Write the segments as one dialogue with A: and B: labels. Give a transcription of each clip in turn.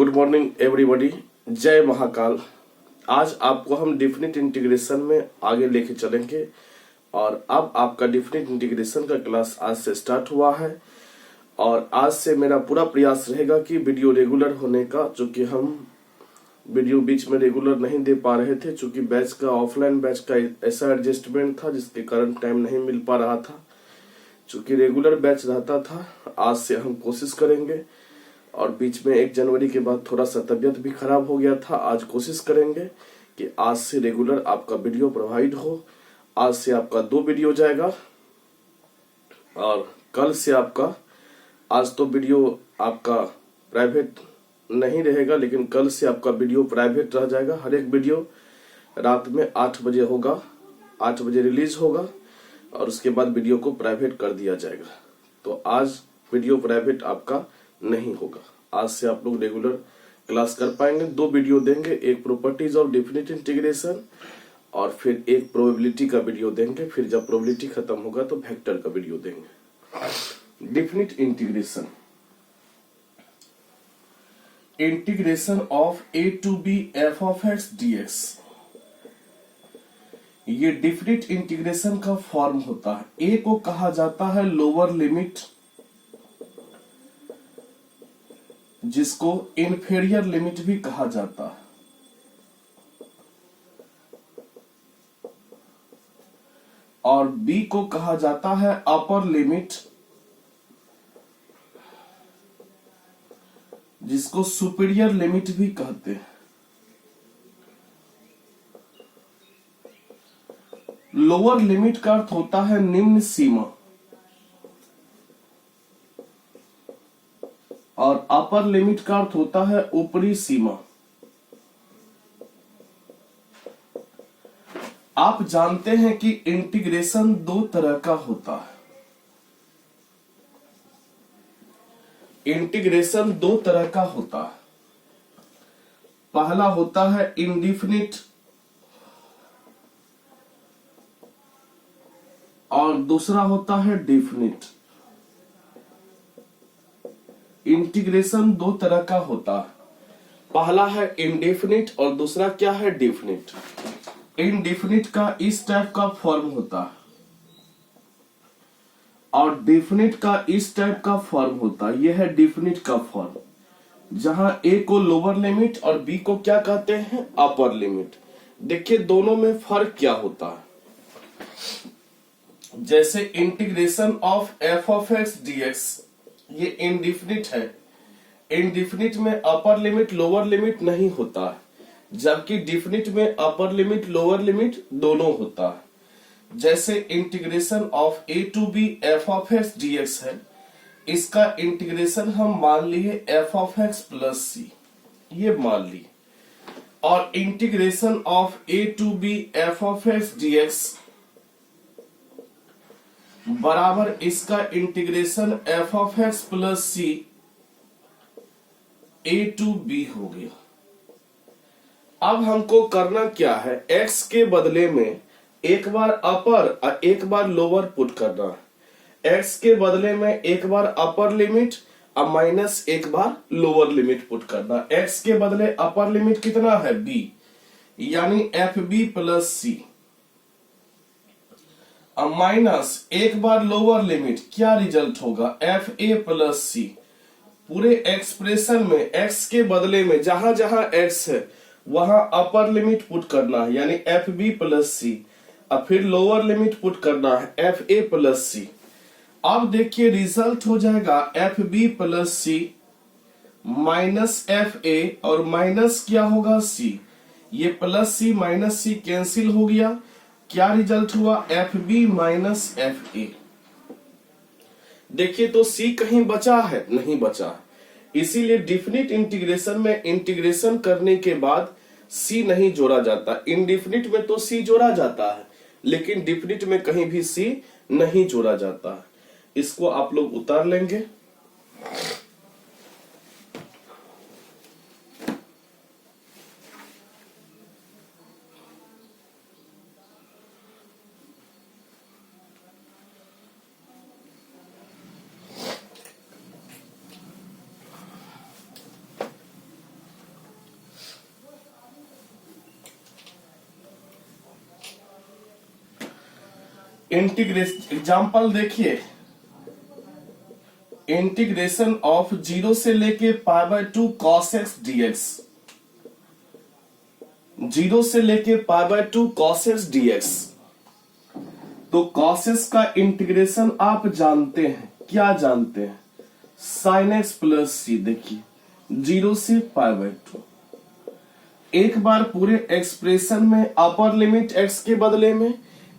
A: Good morning everybody. जय महाकाल। आज आपको हम डिफिनिट इंटीग्रेशन में आगे लेके चलेंगे और अब आपका डिफिनिट इंटीग्रेशन का क्लास आज से स्टार्ट हुआ है और आज से मेरा पूरा प्रयास रहेगा कि वीडियो रेगुलर होने का, चूंकि हम वीडियो बीच में रेगुलर नहीं दे पा रहे थे, चूंकि बैच का ऑफलाइन बैच का ऐसा एडजस्टमेंट था जिसके कारण टाइम नहीं मिल पा रहा था। चूंकि रेगुलर बैच रहता था, आज से हम कोशिश करेंगे और बीच में 1 जनवरी के बाद थोड़ा सा तबियत भी खराब हो गया था। आज कोशिश करेंगे कि आज से रेगुलर आपका वीडियो प्रोवाइड हो। आज से आपका 2 वीडियो जाएगा और कल से आपका, आज तो वीडियो आपका प्राइवेट नहीं रहेगा, लेकिन कल से आपका वीडियो प्राइवेट रह जाएगा। हर एक वीडियो रात में 8 बजे होगा, 8 बजे रिलीज होगा और उसके बाद वीडियो को प्राइवेट कर दिया जाएगा। तो आज वीडियो प्राइवेट आपका नहीं होगा। आज से आप लोग रेगुलर क्लास कर पाएंगे। 2 वीडियो देंगे, एक प्रॉपर्टीज ऑफ डिफिनिट इंटीग्रेशन और फिर एक प्रोबेबिलिटी का वीडियो देंगे। फिर जब प्रोबेबिलिटी खत्म होगा तो वेक्टर का वीडियो देंगे। Definite integration, integration of a to b f of x dx, ये डिफिनिट इंटीग्रेशन का फॉर्म होता है। a को कहा जाता है लोअर लिमिट, जिसको इंफीरियर लिमिट भी कहा जाता है, और b को कहा जाता है अपर लिमिट, जिसको सुपीरियर लिमिट भी कहते हैं। लोअर लिमिट का अर्थ होता है निम्न सीमा और अपर लिमिट का अर्थ होता है ऊपरी सीमा। आप जानते हैं कि इंटीग्रेशन 2 तरह का होता है। इंटीग्रेशन 2 तरह का होता है। पहला होता है इंडिफिनिट और दूसरा होता है डेफिनिट। इंटीग्रेशन 2 तरह का होता है। पहला है इंडेफिनिट और दूसरा क्या है, डेफिनिट। इंडेफिनिट का इस टाइप का फॉर्म होता है और डेफिनिट का इस टाइप का फॉर्म होता है। यह है डेफिनिट का फॉर्म, जहां a को लोअर लिमिट और b को क्या कहते हैं, अपर लिमिट। देखिए दोनों में फर्क क्या होता है। जैसे integration of f of x dx, ये इंडेफिनिट है। इंडेफिनिट में अपर लिमिट लोअर लिमिट नहीं होता है, जबकि डेफिनिट में अपर लिमिट लोअर लिमिट दोनों होता है। जैसे integration of a to b f of x dx है, इसका इंटीग्रेशन हम मान लिए f of x plus c, ये मान लिए, और integration of a to b f of x dx बराबर इसका integration f of x plus c a to b हो गया। अब हमको करना क्या है, x के बदले में एक बार अपर और एक बार लोअर पुट करना है। x के बदले में एक बार अपर लिमिट और माइनस एक बार लोअर लिमिट पुट करना। x के बदले अपर लिमिट कितना है, b, यानी fb प्लस c, और माइनस एक बार लोअर लिमिट, क्या रिजल्ट होगा, fa प्लस c। पूरे एक्सप्रेशन में x के बदले में जहां जहां x है वहां अपर लिमिट पुट करना है, यानी fb प्लस c, और फिर लोअर लिमिट पुट करना है fa प्लस c। अब देखिए रिजल्ट हो जाएगा fb plus c minus fa और माइनस क्या होगा c, ये plus c minus c cancel हो गया। क्या रिजल्ट हुआ, fb माइनस fa। देखिए तो c कहीं बचा है, नहीं बचा। इसीलिए डिफिनिट इंटीग्रेशन में इंटीग्रेशन करने के बाद c नहीं जोड़ा जाता। इंडिफिनिट में तो c जोड़ा जाता है, लेकिन डिफिनिट में कहीं भी c नहीं जोड़ा जाता है। इसको आप लोग उतार लेंगे। इंटीग्रेशन एग्जाम्पल देखिए, इंटीग्रेशन ऑफ 0 से लेके π/2 cos x dx, 0 से लेके π/2 cos x dx। तो cos x का इंटीग्रेशन आप जानते हैं, क्या जानते हैं? sin x plus c। देखिए 0 से π/2, एक बार पूरे एक्सप्रेशन में अपर लिमिट x के बदले में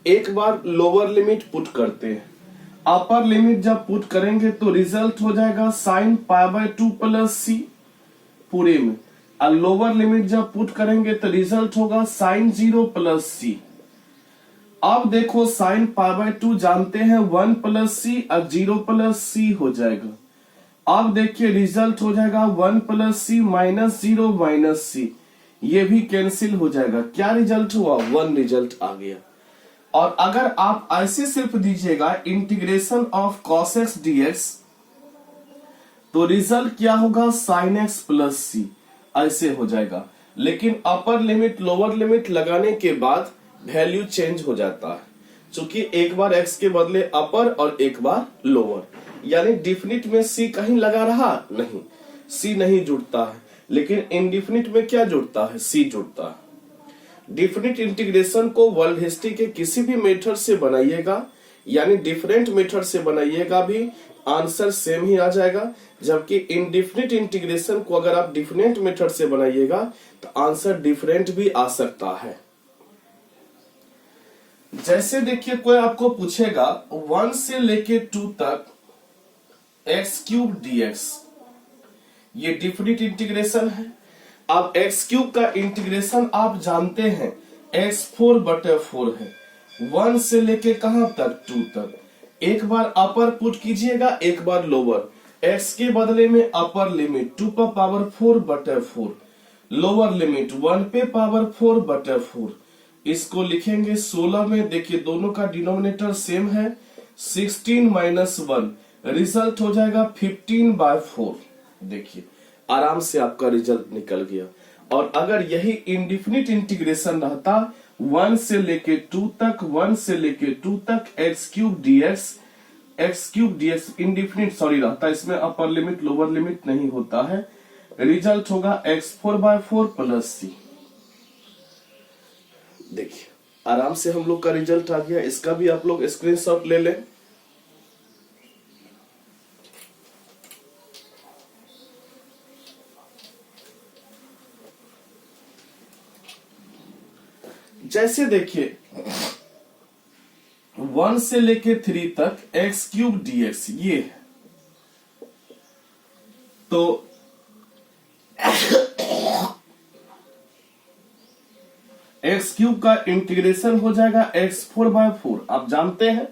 A: एक बार लोअर लिमिट पुट करते हैं। अपर लिमिट जब पुट करेंगे तो रिजल्ट हो जाएगा sin π/2 प्लस c पूरे में, और लोअर लिमिट जब पुट करेंगे तो रिजल्ट होगा sin 0 प्लस c। अब देखो sin π/2 जानते हैं 1 प्लस c और 0 प्लस c हो जाएगा। अब देखिए रिजल्ट हो जाएगा 1 plus c minus 0 minus c, ये भी कैंसिल हो जाएगा। क्या रिजल्ट हुआ? 1 रिजल्ट आ गया। और अगर आप ऐसे सिर्फ दीजिएगा integration of cos x dx, तो रिजल्ट क्या होगा? sin x प्लस c, ऐसे हो जाएगा। लेकिन अपर लिमिट लोअर लिमिट लगाने के बाद वैल्यू चेंज हो जाता है, क्योंकि एक बार x के बदले अपर और एक बार लोअर, यानी डिफिनिट में c कहीं लगा रहा नहीं, c नहीं जुड़ता है, लेकिन इनडिफिनिट में क्या जुड़ता है? c जुड़ता है। डिफिनिट इंटीग्रेशन को वर्ल्ड हिस्ट्री के किसी भी मेथड से बनाइएगा, यानी डिफरेंट मेथड से बनाइएगा भी आंसर सेम ही आ जाएगा। जबकि इनडिफिनिट इंटीग्रेशन को अगर आप डिफरेंट मेथड से बनाइएगा तो आंसर डिफरेंट भी आ सकता है। जैसे देखिए कोई आपको पूछेगा 1 से लेके 2 तक x³ dx, ये डिफिनिट इंटीग्रेशन है। अब x³ का इंटीग्रेशन आप जानते हैं x4/4 है, 1 से लेके कहां तक? 2 तक। एक बार अपर पुट कीजिएगा, एक बार लोअर। x के बदले में अपर लिमिट 2 पर पावर 4/4, लोअर लिमिट 1 पे पावर 4/4। इसको लिखेंगे 16 में। देखिए दोनों का डिनोमिनेटर सेम है, 16 माइनस 1, रिजल्ट हो जाएगा 15/4। देखिए आराम से आपका रिजल्ट निकल गया। और अगर यही इंडिफिनिट इंटीग्रेशन रहता 1 से लेके 2 तक, 1 से लेके 2 तक x³ dx इंडिफिनिट रहता, इसमें अपर लिमिट लोअर लिमिट नहीं होता है, रिजल्ट होगा x4/4 प्लस c। देखिए आराम से हम लोग का रिजल्ट आ गया। इसका भी आप लोग स्क्रीनशॉट ले लें। जैसे देखिए 1 से लेके 3 तक x³ dx ये है, तो x³ का इंटीग्रेशन हो जाएगा x4/4। आप जानते हैं,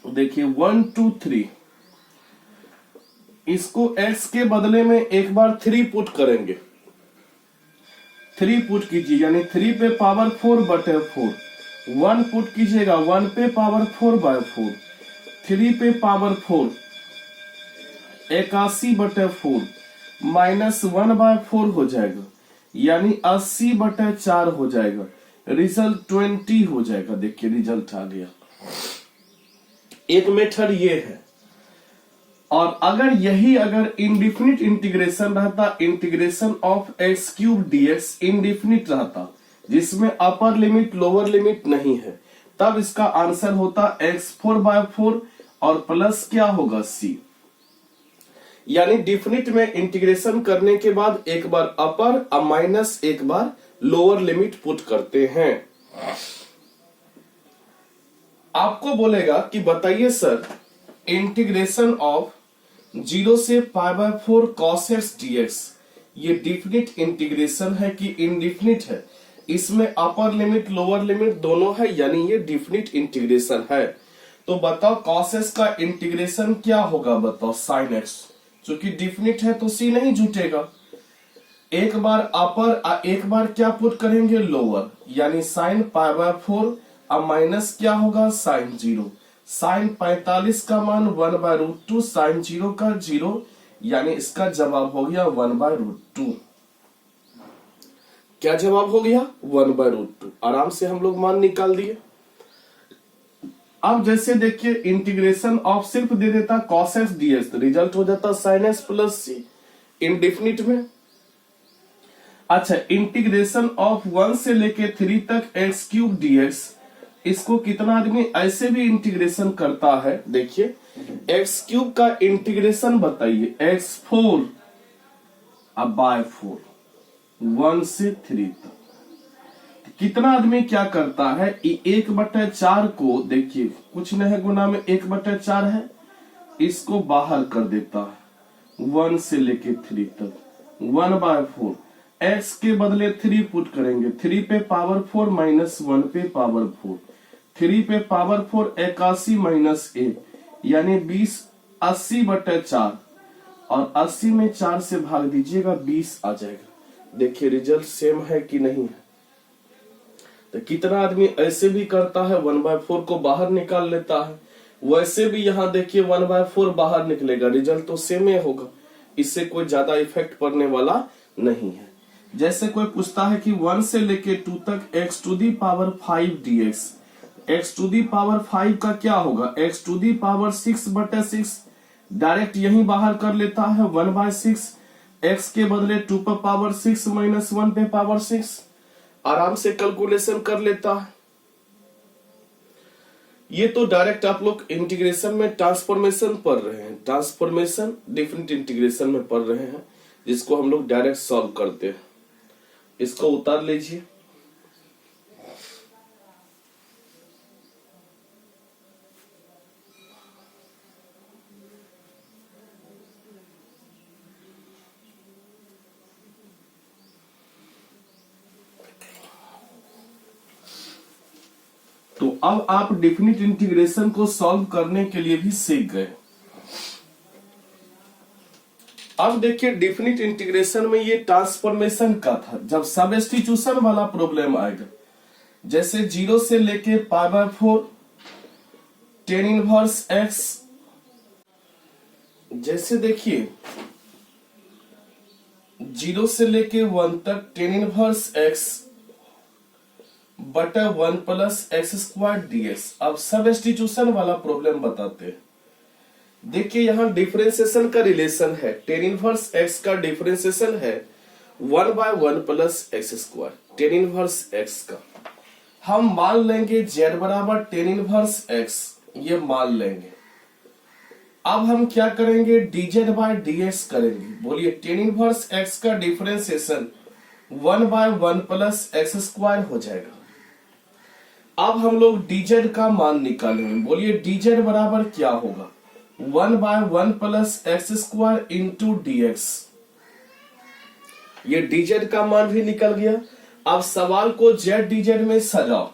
A: देखिए 1 2 3, इसको x के बदले में एक बार 3 पुट करेंगे, 3 पुट कीजिए, यानी 3 पे पावर 4/4, 1 पुट कीजिएगा, 1 पे पावर 4/4, 3 पे पावर 4, 81/4 माइनस 1/4 हो जाएगा, यानी 80/4 हो जाएगा। रिजल्ट 20 हो जाएगा। देखिए रिजल्ट आ गया। एक मेथड ये है। और अगर यही इंडिफिनिट इंटीग्रेशन रहता, integration of x³ dx indefinite रहता, जिसमें अपर लिमिट लोअर लिमिट नहीं है, तब इसका आंसर होता x4/4 और प्लस क्या होगा? c। यानी डिफिनिट में इंटीग्रेशन करने के बाद एक बार अपर और माइनस एक बार लोअर लिमिट पुट करते हैं। आपको बोलेगा कि बताइए सर, इंटीग्रेशन ऑफ 0 से π/4 cos x dx ये डिफिनिट इंटीग्रेशन है कि इनडिफिनिट है? इसमें अपर लिमिट लोअर लिमिट दोनों है, यानी ये डिफिनिट इंटीग्रेशन है। तो बताओ cos x का इंटीग्रेशन क्या होगा? बताओ sin x, क्योंकि डिफिनिट है तो c नहीं जुटेगा। एक बार अपर एक बार क्या पुट करेंगे? लोअर, यानी sin π/4 अब माइनस क्या होगा? sin 0। sin 45 का मान 1/√2, sin 0 का 0, यानी इसका जवाब हो गया 1/√2। क्या जवाब हो गया? 1/√2। आराम से हम लोग मान निकाल दिए। अब जैसे देखिए इंटीग्रेशन ऑफ सिर्फ दे देता cos x dx, तो रिजल्ट हो जाता sin x प्लस सी इंडेफिनिट में। अच्छा, इंटीग्रेशन ऑफ 1 से लेके 3 तक x क्यूब dx, इसको कितना आदमी ऐसे भी इंटीग्रेशन करता है। देखिए x क्यूब का इंटीग्रेशन बताइए, x4 अब बाय 4 1 से 3 तक कितना आदमी क्या करता है, 1/4 को देखिए कुछ नहीं है गुना में 1/4 है, इसको बाहर कर देता है 1 से लेके 3 तक 1/4, x के बदले 3 पुट करेंगे, 3 पे पावर 4 माइनस 1 पे पावर 4, 3 पे पावर 4 81 माइनस 1 यानी 20, 80/4 और 80 में 4 से भाग दीजिएगा 20 आ जाएगा। देखिए रिजल्ट सेम है कि नहीं है। तो कितना आदमी ऐसे भी करता है 1/4 को बाहर निकाल लेता है, वैसे भी यहाँ देखिए 1/4 बाहर निकलेगा, रिजल्ट तो सेम ही होगा, इससे कोई ज्यादा इफेक्ट पड़ने वाला नहीं है। जैसे कोई पूछता है कि 1 से लेके 2 तक x to the power 5 dx, x to the power 5 का क्या होगा, x to the power 6/6, direct यही बाहर कर लेता है 1/6, x के बदले 2 पे पावर 6 माइनस 1 पे पावर 6, आराम से कैलकुलेशन कर लेता है। ये तो डायरेक्ट आप लोग इंटीग्रेशन में ट्रांसफॉर्मेशन पढ़ रहे हैं, ट्रांसफॉर्मेशन डिफरेंट इंटीग्रेशन में पढ़ रहे हैं, जिसको हम लोग डायरेक्ट सॉल्व करते हैं। इसको उतार लीजिए। तो अब आप डेफिनिट इंटीग्रेशन को सॉल्व करने के लिए भी सीख गए। अब देखिए डेफिनिट इंटीग्रेशन में ये ट्रांसफॉर्मेशन का था, जब सब्स्टिट्यूशन वाला प्रॉब्लम आएगा, जैसे 0 से लेके π/4 tan इनवर्स x, जैसे देखिए 0 से लेके 1 तक tan इनवर्स x बटा 1 प्लस x² dx। अब सब्स्टिट्यूशन वाला प्रॉब्लम बताते हैं। देखिए यहां डिफरेंशिएशन का रिलेशन है, tan इनवर्स x का डिफरेंशिएशन है 1/1 plus x², tan inverse x का हम मान लेंगे z बराबर tan इनवर्स x, ये मान लेंगे। अब हम क्या करेंगे, dz/dx करेंगे। बोलिए tan इनवर्स x का डिफरेंशिएशन 1/1 प्लस x² हो जाएगा। अब हम लोग dz का मान निकालेंगे। बोलिए dz बराबर क्या होगा, 1/1 प्लस x² इंटू dx। ये dz का मान भी निकल गया। अब सवाल को z dz में सजाओ।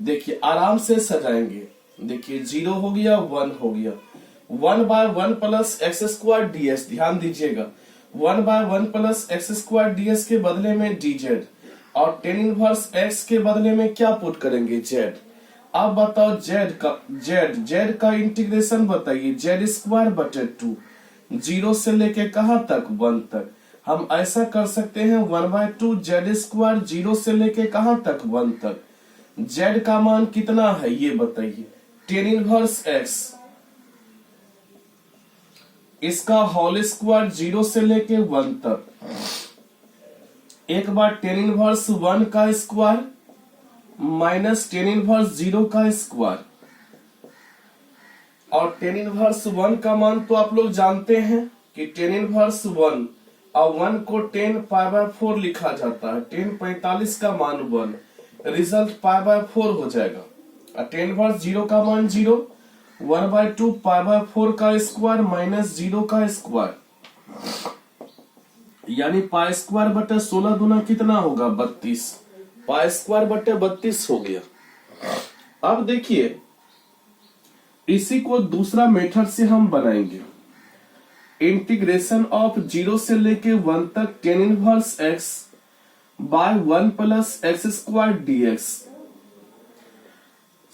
A: देखिए आराम से सजाएंगे। देखिए 0 हो गया, 1 हो गया, 1/1 प्लस x² dx। ध्यान दीजिएगा 1/1 प्लस x² dx के बदले में dz और tan इनवर्स x के बदले में क्या पुट करेंगे, z। अब बताओ z का इंटीग्रेशन बताइए, z²/2, 0 से लेके कहां तक, 1 तक। हम ऐसा कर सकते हैं 1/2 z², 0 से लेके कहां तक, 1 तक। z का मान कितना है ये बताइए, tan इनवर्स x, इसका होल स्क्वायर 0 से लेके 1 तक। एक बार tan इनवर्स 1 का स्क्वायर माइनस tan इनवर्स 0 का स्क्वायर, और tan इनवर्स 1 का मान तो आप लोग जानते हैं कि tan इनवर्स 1 और 1 को tan π/4 लिखा जाता है, tan 45 का मान 1, रिजल्ट π/4 हो जाएगा। और tan इनवर्स 0 का मान 0, 1/2 π/4 का स्क्वायर माइनस 0 का स्क्वायर, यानी π²/16 गुना कितना होगा, 32, π²/32 हो गया। अब देखिए इसी को दूसरा मेथड से हम बनाएंगे। इंटीग्रेशन ऑफ 0 से लेके 1 तक tan inverse x by 1 plus x² dx।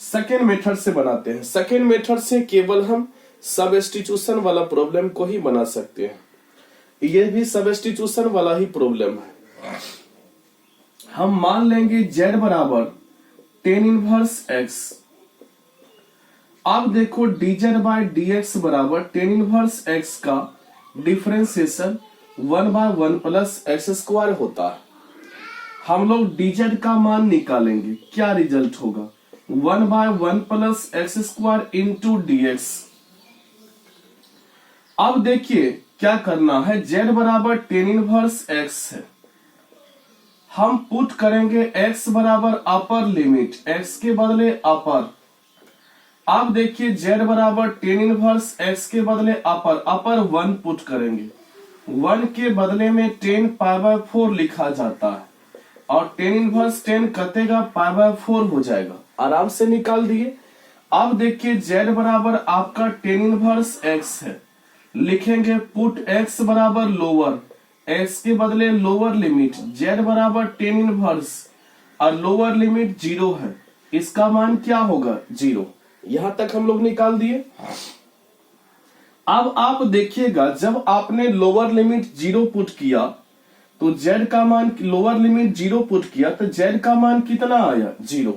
A: Second method से बनाते हैं। सेकेंड मेथड से केवल हम सब्स्टिट्यूशन वाला प्रॉब्लम को ही बना सकते हैं। ये भी सब्स्टिट्यूशन वाला ही प्रॉब्लम है। हम मान लेंगे z बराबर tan इनवर्स x अब देखो dz बाय dx बराबर टेन इनवर्स x का डिफरेंशिएशन 1/1 प्लस एक्स स्क्वायर होता है। हम लोग dz का मान निकालेंगे, क्या रिजल्ट होगा 1/1 plus x square into dx। अब देखिए क्या करना है, z बराबर टेन इनवर्स x है, हम पुट करेंगे x बराबर अपर लिमिट, x के बदले अपर। अब देखिए z बराबर टेन इनवर्स x के बदले अपर 1 पुट करेंगे, 1 के बदले में 10 π/4 लिखा जाता है और टेन इनवर्स 10 कटेगा π/4 हो जाएगा, आराम से निकाल दिए। अब देखिए z बराबर आपका टेन इनवर्स x है, लिखेंगे पुट x बराबर लोअर, x के बदले लोअर लिमिट, z बराबर टेन इनवर्स और लोअर लिमिट 0 है, इसका मान क्या होगा 0। यहां तक हम लोग निकाल दिए। अब आप देखिएगा जब आपने लोअर लिमिट 0 पुट किया तो z का मान, लोअर लिमिट 0 पुट किया तो z का मान कितना आया 0।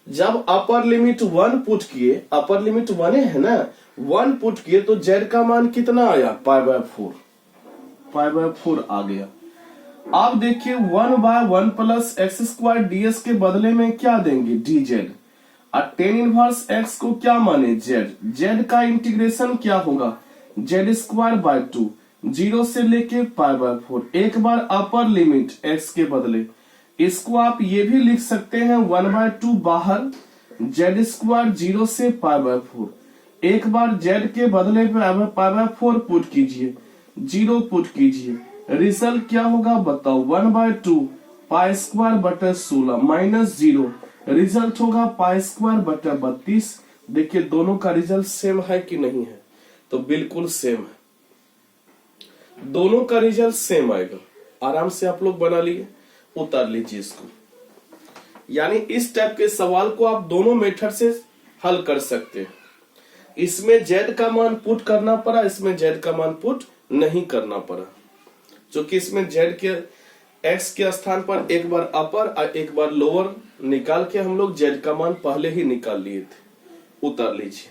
A: जब अपर लिमिट 1 पुट किए, अपर लिमिट 1 है ना, 1 पुट किए तो z का मान कितना आया π/4 आ गया। अब देखिए 1/1 प्लस एक्स स्क्वायर ds के बदले में क्या देंगे dz, और टेन इनवर्स x को क्या माने z का इंटीग्रेशन क्या होगा z²/2, 0 से लेके π/4। एक बार अपर लिमिट x के बदले, इसको आप ये भी लिख सकते हैं 1/2 बाहर, z² 0 से π/4। एक बार z के बदले π/4 पुट कीजिए, 0 पुट कीजिए, रिजल्ट क्या होगा बताओ 1/2 π²/16 माइनस 0, रिजल्ट होगा π²/32। देखिए दोनों का रिजल्ट सेम है कि नहीं है, तो बिल्कुल सेम है, दोनों का रिजल्ट सेम आएगा। आराम से आप लोग बना लिए, उतार लीजिए इसको। यानी इस टाइप के सवाल को आप दोनों मेथड से हल कर सकते हैं। इसमें z का मान पुट करना पड़ा, इसमें z का मान पुट नहीं करना पड़ा, क्योंकि इसमें z के x के स्थान पर एक बार अपर और एक बार लोअर निकाल के हम लोग z का मान पहले ही निकाल लिए थे। उतार लीजिए।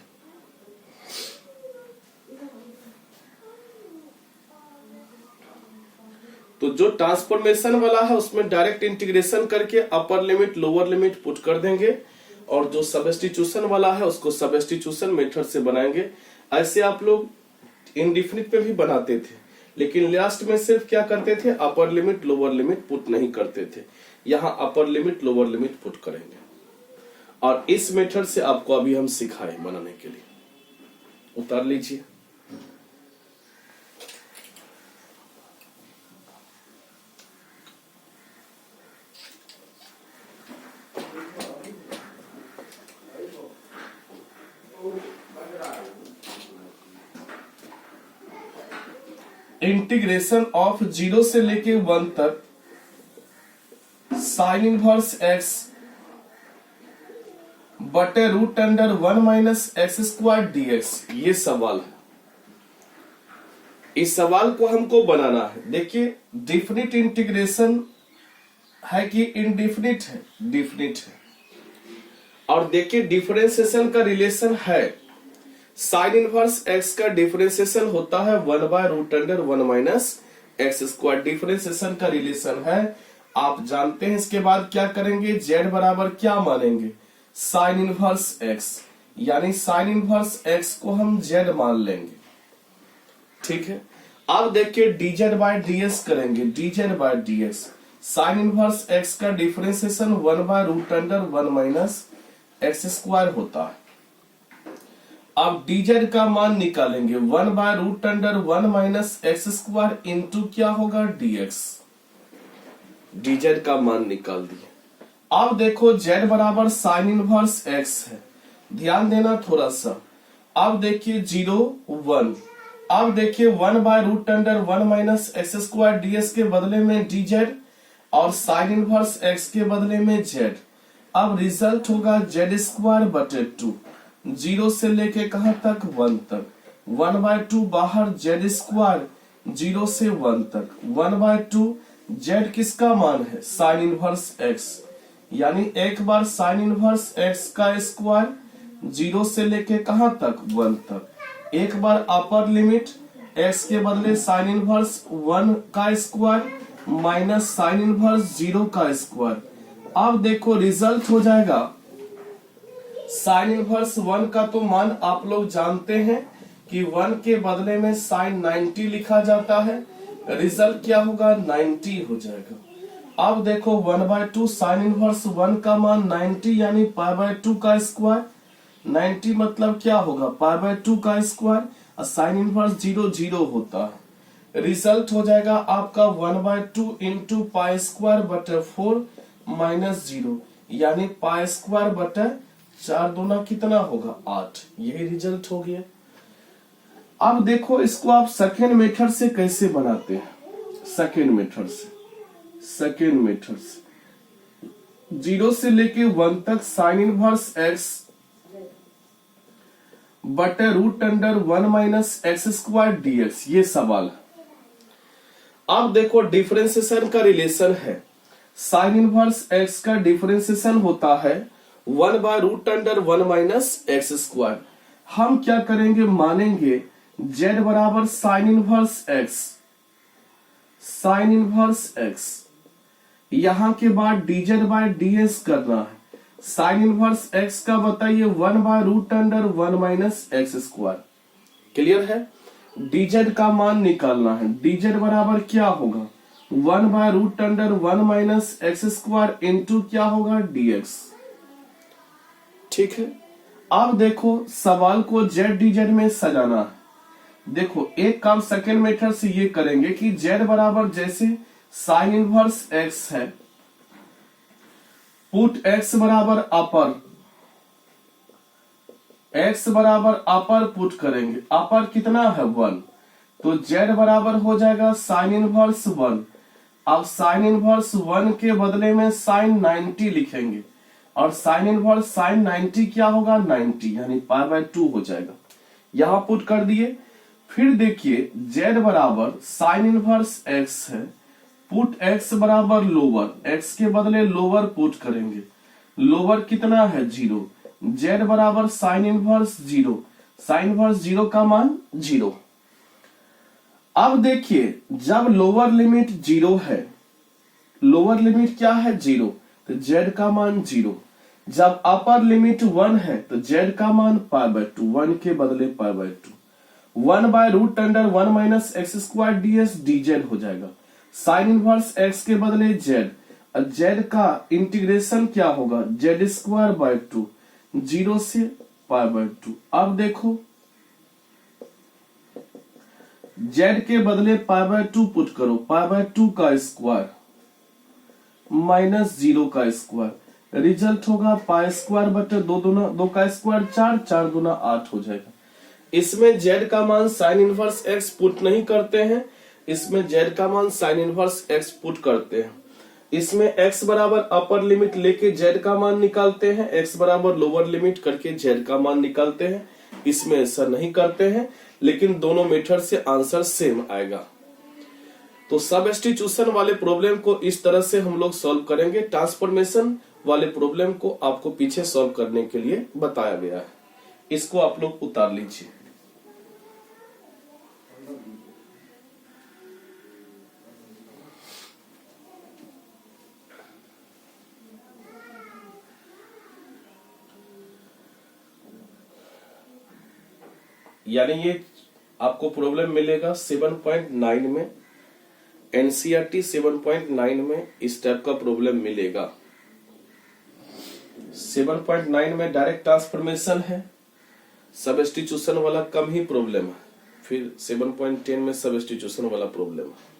A: तो जो ट्रांसफॉर्मेशन वाला है उसमें डायरेक्ट इंटीग्रेशन करके upper limit lower limit put कर देंगे, और जो सबस्टिट्यूशन वाला है उसको सबस्टिट्यूशन मेथड से बनाएंगे। ऐसे आप लोग इंडेफिनिट में भी बनाते थे, लेकिन लास्ट में सिर्फ क्या करते थे, upper limit lower limit put नहीं करते थे। यहाँ upper limit lower limit put करेंगे, और इस मेथड से आपको अभी हम सिखाए बनाने के लिए। उतार लीजिए। इंटीग्रेशन ऑफ 0 से लेके 1 तक साइन इनवर्स x बटे root under 1 minus x² dx, ये सवाल है। इस सवाल को हमको बनाना है। देखिए डिफिनिट इंटीग्रेशन है कि इनडिफिनिट है, डिफिनिट है। और देखिए डिफरेंशिएशन का रिलेशन है, साइन इनवर्स x का डिफरेंशिएशन होता है 1/√1 माइनस x²। डिफरेंशिएशन का रिलेशन है, आप जानते हैं। इसके बाद क्या करेंगे, z बराबर क्या मानेंगे, साइन इनवर्स x, यानी साइन इनवर्स x को हम z मान लेंगे। ठीक है। अब देखिए dz बाय ds करेंगे, dz by ds, sine inverse x का डिफरेंशिएशन 1/√1 माइनस x² होता है। अब dz का मान निकालेंगे 1/√1 माइनस x² इंटू क्या होगा dx। dz का मान निकाल दिए। अब देखो z बराबर साइन इनवर्स x है, ध्यान देना थोड़ा सा। अब देखिए 0 1, अब देखिए 1/√1 माइनस x² ds के बदले में dz और साइन इनवर्स x के बदले में z। अब रिजल्ट होगा z²/2, 0 से लेके कहां तक 1 तक, 1/2 बाहर, z², 0 से 1 तक, 1/2 z किसका मान है, साइन इनवर्स x, यानी एक बार साइन इनवर्स x का स्क्वायर 0 से लेके कहां तक 1 तक। एक बार अपर लिमिट x के बदले साइन इनवर्स 1 का स्क्वायर माइनस साइन इनवर्स 0 का स्क्वायर। अब देखो रिजल्ट हो जाएगा साइन इनवर्स 1 का तो मान आप लोग जानते हैं कि 1 के बदले में साइन 90 लिखा जाता है। रिजल्ट क्या होगा 90 हो जाएगा। अब देखो 1/2 साइन इनवर्स 1 का मान 90 यानी π/2 का स्क्वायर। 90 मतलब क्या होगा π/2 का स्क्वायर और साइन इनवर्स 0 0 होता है। रिजल्ट हो जाएगा आपका 1/2 इंटू पाई स्क्वायर बटे 4 माइनस 0 यानी पाई स्क्वायर बटे 4 दूना कितना होगा 8। यही रिजल्ट हो गया। अब देखो इसको आप सेकेंड मेथड से कैसे बनाते हैं। सेकेंड मेथड से 0 से लेके 1 तक साइन इनवर्स x बटे root under 1 minus x square dx ये सवाल है। अब देखो डिफरेंशिएशन का रिलेशन है। साइन इनवर्स x का डिफरेंशिएशन होता है 1 by root under 1 minus x square. हम क्या करेंगे मानेंगे z बराबर साइन इनवर्स x यहां के बाद dz बाय ds करना है। साइन इनवर्स x का बताइए 1 by root under 1 minus x square. Clear है। dz का मान निकालना है। dz बराबर क्या होगा 1 by root under 1 minus x square into क्या होगा dx। ठीक है। अब देखो सवाल को z dz में सजाना है। देखो एक काम सेकेंड मेथड से ये करेंगे कि z बराबर जैसे साइन इनवर्स x है पुट x बराबर अपर पुट करेंगे। अपर कितना है 1 तो z बराबर हो जाएगा साइन इनवर्स 1। अब साइन इनवर्स 1 के बदले में साइन 90 लिखेंगे और साइन इनवर्स साइन 90 क्या होगा 90 यानी π/2 हो जाएगा। यहां पुट कर दिए। फिर देखिए z बराबर साइन इनवर्स x है पुट x बराबर लोअर x के बदले लोअर पुट करेंगे। लोअर कितना है 0। z बराबर साइन इनवर्स 0 साइन इनवर्स 0 का मान 0। अब देखिए जब लोअर लिमिट 0 है लोअर लिमिट क्या है 0 तो z का मान 0। जब अपर लिमिट 1 है तो z का मान π/2 1 के बदले π/2 1 by root under 1 minus x square ds dz हो जाएगा। साइन इनवर्स x के बदले z और z का इंटीग्रेशन क्या होगा z स्क्वायर बाय 2 0 से π/2। अब देखो z के बदले π/2 पुट करो π/2 का स्क्वायर माइनस 0 का स्क्वायर। रिजल्ट होगा पाई स्क्वायर बटे 2 का स्क्वायर 4 4 दूना 8 हो जाएगा। इसमें z का मान साइन इनवर्स x पुट नहीं करते हैं। इसमें z का मान साइन इनवर्स x पुट करते हैं। इसमें x बराबर अपर लिमिट लेके z का मान निकालते हैं। x बराबर लोअर लिमिट करके z का मान निकालते हैं। इसमें ऐसा नहीं करते हैं लेकिन दोनों मेथड से आंसर सेम आएगा। तो सब्स्टिट्यूशन वाले प्रॉब्लम को इस तरह से हम लोग सॉल्व करेंगे। ट्रांसफॉर्मेशन वाले प्रॉब्लम को आपको पीछे सॉल्व करने के लिए बताया गया है। इसको आप लोग उतार लीजिए। यानी ये आपको प्रॉब्लम मिलेगा 7.9 में एनसीईआरटी 7.9 में इस टाइप का प्रॉब्लम मिलेगा। 7.9 में डायरेक्ट ट्रांसफॉर्मेशन है। सब्स्टिट्यूशन वाला कम ही प्रॉब्लम है। फिर 7.10 में सब्स्टिट्यूशन वाला प्रॉब्लम है।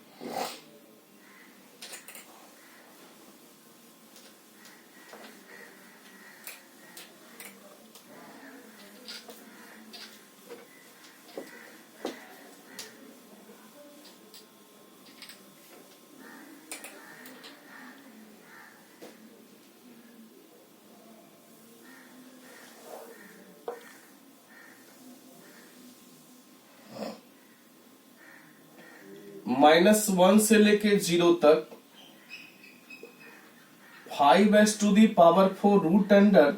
A: -1 से लेके 0 तक 5 to the power 4 root under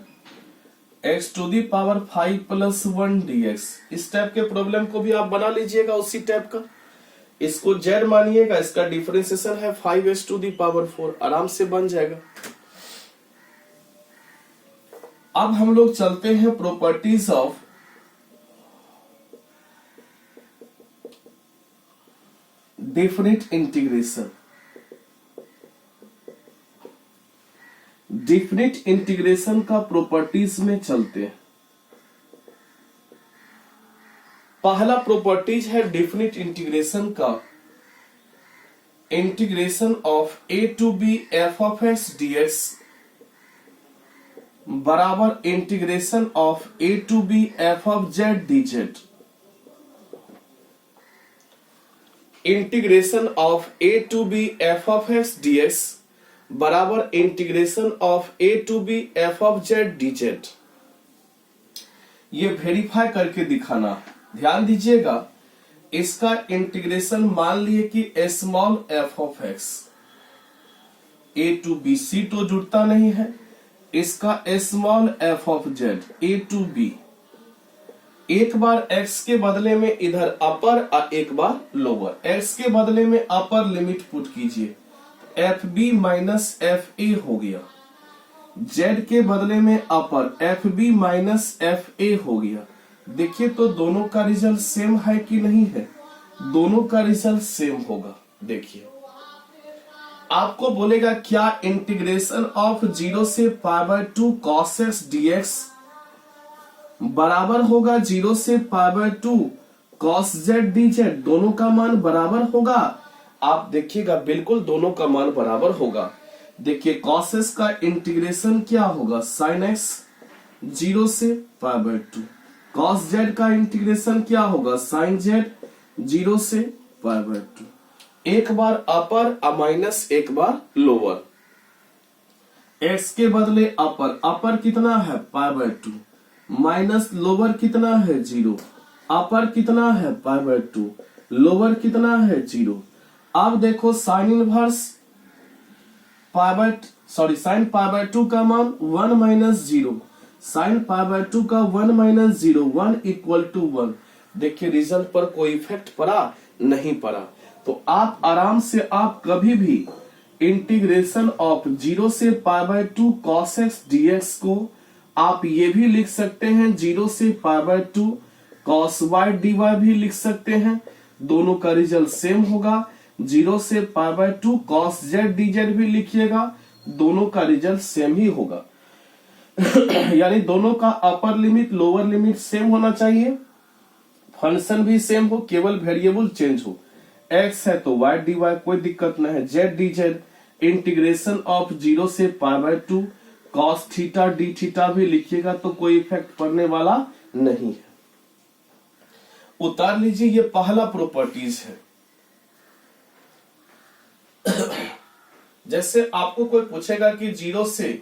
A: x to the power 5 plus 1 dx। इस टाइप के प्रॉब्लम को भी आप बना लीजिएगा उसी टाइप का। इसको z मानिएगा, इसका डिफरेंशिएशन है 5x टू दी पावर 4, आराम से बन जाएगा। अब हम लोग चलते हैं properties of definite integration. Definite integration का प्रॉपर्टीज में चलते हैं। पहला प्रॉपर्टीज है डेफिनिट इंटीग्रेशन का, integration of a to B F of x dx बराबर integration of a to B F of z dz। Integration of a to B F of x dx बराबर integration of a to B F of z dz। ये verify करके दिखाना है, ध्यान दीजिएगा। इसका integration मान लिए कि small F of x, a to b c तो जुड़ता नहीं है, इसका small F of z a to b. एक बार x के बदले में इधर अपर और एक बार लोअर। x के बदले में अपर लिमिट पुट कीजिए, F B minus F A हो गया। z के बदले में upper F B minus F A हो गया। देखिए तो दोनों का रिजल्ट सेम है कि नहीं है? दोनों का रिजल्ट सेम होगा। देखिए आपको बोलेगा क्या इंटीग्रेशन ऑफ 0 से pi by 2 cos x dx बराबर होगा 0 से pi by 2 cos z dz। दोनों का मान बराबर होगा। आप देखिएगा बिल्कुल दोनों का मान बराबर होगा। देखिए cos x का इंटीग्रेशन क्या होगा, sin x 0 से पाई बाय 2। cos z का इंटीग्रेशन क्या होगा, sin z 0 से पाई बाय 2। एक बार अपर माइनस एक बार लोअर। x के बदले अपर, अपर कितना है पाई बाय 2, माइनस लोअर कितना है 0। अपर कितना है पाई बाय 2, लोअर कितना है 0। अब देखो sine inverse sine pi by 2 का मान 1 माइनस 0, साइन पाई बाय 2 का 1 माइनस 0, 1 इक्वल टू 1। देखिए रिजल्ट पर कोई इफेक्ट पड़ा नहीं पड़ा। तो आप आराम से आप कभी भी इंटीग्रेशन ऑफ 0 से pi by 2 cos x dx को आप ये भी लिख सकते हैं 0 से pi by 2 cos y dy भी लिख सकते हैं। दोनों का रिजल्ट सेम होगा। 0 से pi by 2 cos z dz भी लिखिएगा, दोनों का रिजल्ट सेम ही होगा। यानी दोनों का upper limit lower limit same होना चाहिए, फंक्शन भी सेम हो, केवल वेरिएबल चेंज हो। x है तो y dy कोई दिक्कत नहीं है, z dz इंटीग्रेशन ऑफ 0 से pi by 2 cos theta d theta भी लिखिएगा तो कोई इफेक्ट पड़ने वाला नहीं है। उतार लीजिए, ये पहला प्रॉपर्टीज है। जैसे आपको कोई पूछेगा कि 0 से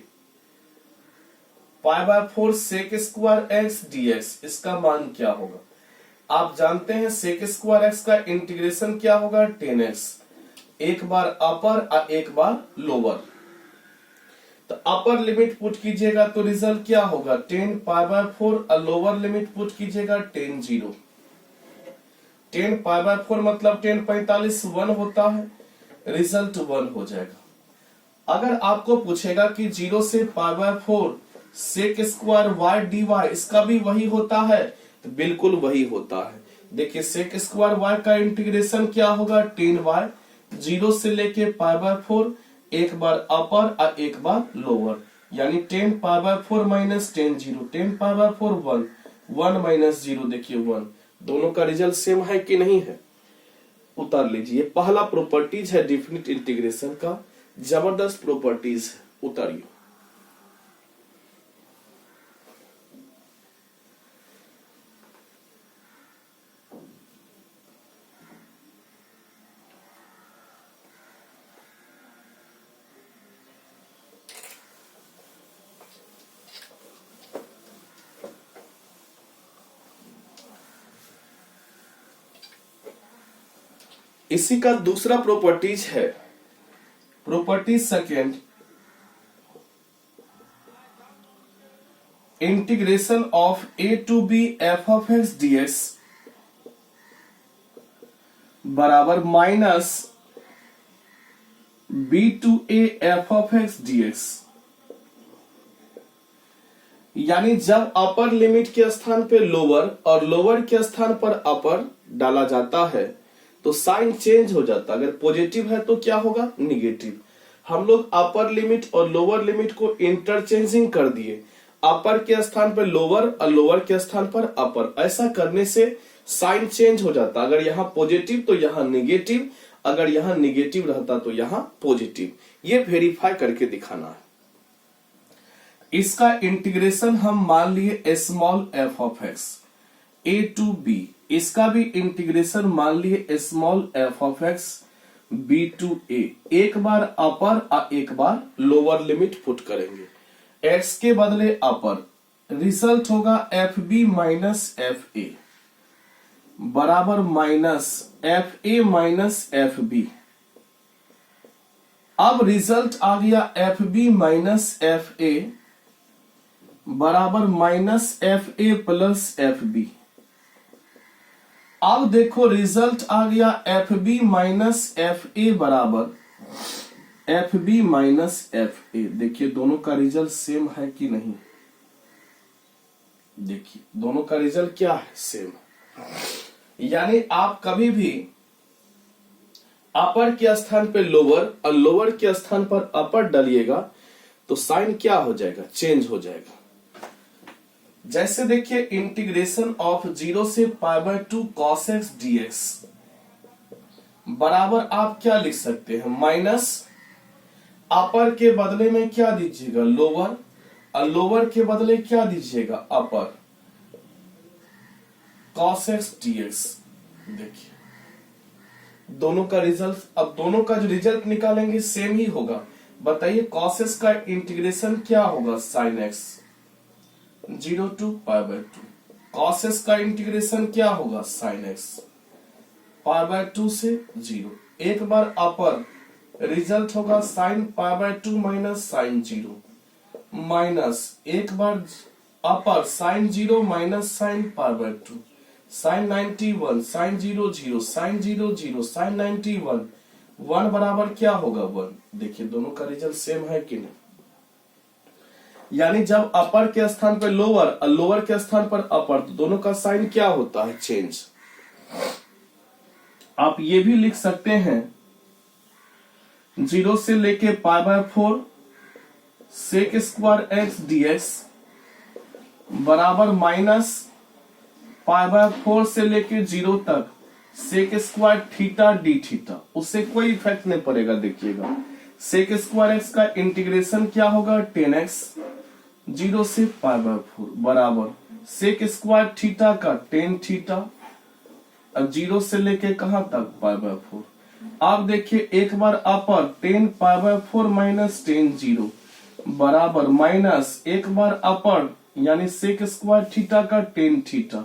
A: pi by 4 sec square x dx, इसका मान क्या होगा? आप जानते हैं सेक स्क्वायर एक्स का इंटीग्रेशन क्या होगा 10x। एक बार अपर और एक बार लोअर। तो अपर लिमिट पुट कीजिएगा तो रिजल्ट क्या होगा 10 पाई बाय 4 और लोअर लिमिट पुट कीजिएगा 10 0। 10 पाई बाय 4 मतलब 10 45 1 होता है, रिजल्ट 1 हो जाएगा। अगर आपको पूछेगा कि 0 से pi by 4 sec square y dy, इसका भी वही होता है, तो बिल्कुल वही होता है। देखिए सेक स्क्वायर y का इंटीग्रेशन क्या होगा 10y, 0 से लेके पाई बाय 4, एक बार अपर और एक बार लोअर, यानी 10 पाई by 4 minus 10 0, 10 pi by 4 1, 1 minus 0 देखिए 1। दोनों का रिजल्ट सेम है कि नहीं है? उतार लीजिए। पहला प्रॉपर्टीज है डेफिनिट इंटीग्रेशन का, जबरदस्त प्रॉपर्टीज है, उतारिए। इसी का दूसरा प्रॉपर्टीज है, property second, integration of a to B F of X D X बराबर minus b to a F of X D X. यानी जब अपर लिमिट के स्थान पे लोअर और लोअर के स्थान पर अपर डाला जाता है तो साइन चेंज हो जाता है। अगर पॉजिटिव है तो क्या होगा, निगेटिव। हम लोग अपर लिमिट और लोअर लिमिट को इंटरचेंजिंग कर दिए, अपर के स्थान पर लोअर और लोअर के स्थान पर अपर। ऐसा करने से साइन चेंज हो जाता, अगर यहाँ पॉजिटिव तो यहाँ निगेटिव, अगर यहाँ निगेटिव रहता तो यहाँ पॉजिटिव। ये वेरीफाई करके दिखाना है। इसका इंटीग्रेशन हम मान लिए small F of X A to B, इसका भी इंटीग्रेशन मान लिए small F of X B to A. एक बार अपर और एक बार लोअर लिमिट पुट करेंगे, एक्स के बदले अपर, रिजल्ट होगा F B minus F A बराबर minus F A minus F B. अब रिजल्ट आ गया F B minus F A बराबर minus F A plus F B. अब देखो रिजल्ट आ गया F B minus F A बराबर F B minus F A. देखिए दोनों का रिजल्ट सेम है कि नहीं, देखिए दोनों का रिजल्ट क्या है, सेम। यानी आप कभी भी अपर के स्थान पे लोअर और लोअर के स्थान पर अपर डालिएगा तो साइन क्या हो जाएगा, चेंज हो जाएगा। जैसे देखिए इंटीग्रेशन ऑफ 0 से pi by 2 cos x dx बराबर आप क्या लिख सकते हैं, माइनस अपर के बदले में क्या दीजिएगा, लोअर, और लोअर के बदले क्या दीजिएगा, अपर, cos x dx। देखिए दोनों का रिजल्ट, अब दोनों का जो रिजल्ट निकालेंगे सेम ही होगा। बताइए cos x का इंटीग्रेशन क्या होगा, sin x 0 to pi by 2, cos s का इंटीग्रेशन क्या होगा, sin x पाई बाय 2 से 0। एक बार अपर, रिजल्ट होगा sin pi by 2 minus sin 0, minus एक बार अपर sin 0 minus sin pi by 2, sin 91, sin 0 0, sin 0 0, sin 91 1 बराबर क्या होगा, 1। देखिए दोनों का रिजल्ट सेम है कि नहीं। यानी जब अपर के स्थान पर लोअर और लोअर के स्थान पर अपर तो दोनों का साइन क्या होता है, चेंज। आप ये भी लिख सकते हैं 0 से लेके pi by 4 sec square x dx बराबर माइनस पाई बाय 4 से लेके 0 तक sec square theta d theta. उससे कोई इफेक्ट नहीं पड़ेगा। देखिएगा सेक स्क्वायर एक्स का इंटीग्रेशन क्या होगा, 10x 0 से पाई बाय 4 बराबर सेक स्क्वायर थीटा का 10 थीटा, अब 0 से लेके कहां तक, पाई बाय 4। आप देखिए एक बार अपर 10 पाई बाय 4 माइनस 10 0 बराबर माइनस एक बार अपर यानी सेक स्क्वायर थीटा का 10 थीटा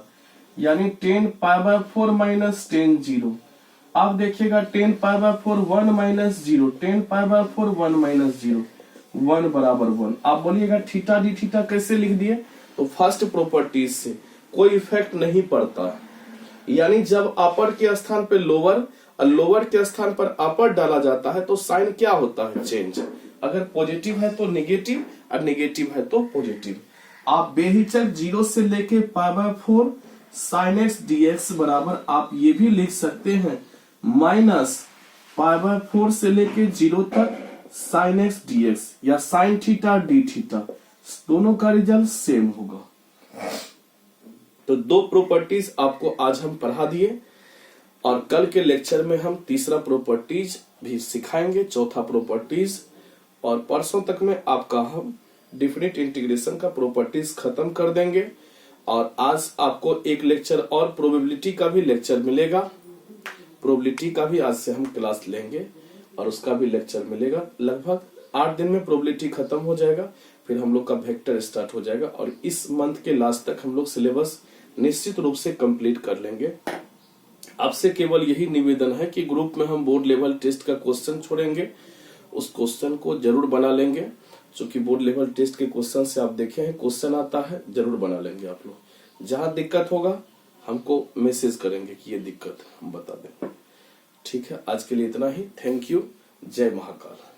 A: यानी 10 पाई बाय 4 माइनस 10 0। आप देखिएगा 10 पाई by 4 1 minus 0, 10 pi by 4 1 minus 0, 1 बराबर 1। आप बोलिएगा थीटा डी थीटा कैसे लिख दिए, तो फर्स्ट प्रॉपर्टीज से कोई इफेक्ट नहीं पड़ता। यानी जब अपर के स्थान पे लोअर और लोअर के स्थान पर अपर डाला जाता है तो साइन क्या होता है, चेंज। अगर पॉजिटिव है तो नेगेटिव और नेगेटिव है तो पॉजिटिव। आप बेहिचक 0 से लेके pi by 4 sine x dx बराबर आप ये भी लिख सकते हैं माइनस पाई बाय 4 से लेके 0 तक साइन एक्स डीएक्स या साइन थीटा डी थीटा, दोनों का रिजल्ट सेम होगा। तो दो प्रॉपर्टीज आपको आज हम पढ़ा दिए और कल के लेक्चर में हम तीसरा प्रॉपर्टीज भी सिखाएंगे, चौथा प्रॉपर्टीज, और परसों तक में आपका हम डिफिनिट इंटीग्रेशन का प्रॉपर्टीज खत्म कर देंगे। और आज आपको एक लेक्चर और प्रोबेबिलिटी का भी लेक्चर मिलेगा। प्रोबेबिलिटी का भी आज से हम क्लास लेंगे और उसका भी लेक्चर मिलेगा। लगभग 8 दिन में प्रोबेबिलिटी खत्म हो जाएगा, फिर हम लोग का वेक्टर स्टार्ट हो जाएगा और इस मंथ के लास्ट तक हम लोग सिलेबस निश्चित रूप से कंप्लीट कर लेंगे। आपसे केवल यही निवेदन है कि ग्रुप में हम बोर्ड लेवल टेस्ट का क्वेश्चन छोड़ेंगे, उस क्वेश्चन को जरूर बना लेंगे। चूंकि बोर्ड लेवल टेस्ट के क्वेश्चन से आप देखे हैं क्वेश्चन आता है, जरूर बना लेंगे आप लोग। जहां दिक्कत होगा हमको मैसेज करेंगे कि ये दिक्कत हम बता दें। ठीक है, आज के लिए इतना ही। Thank you. जय महाकाल।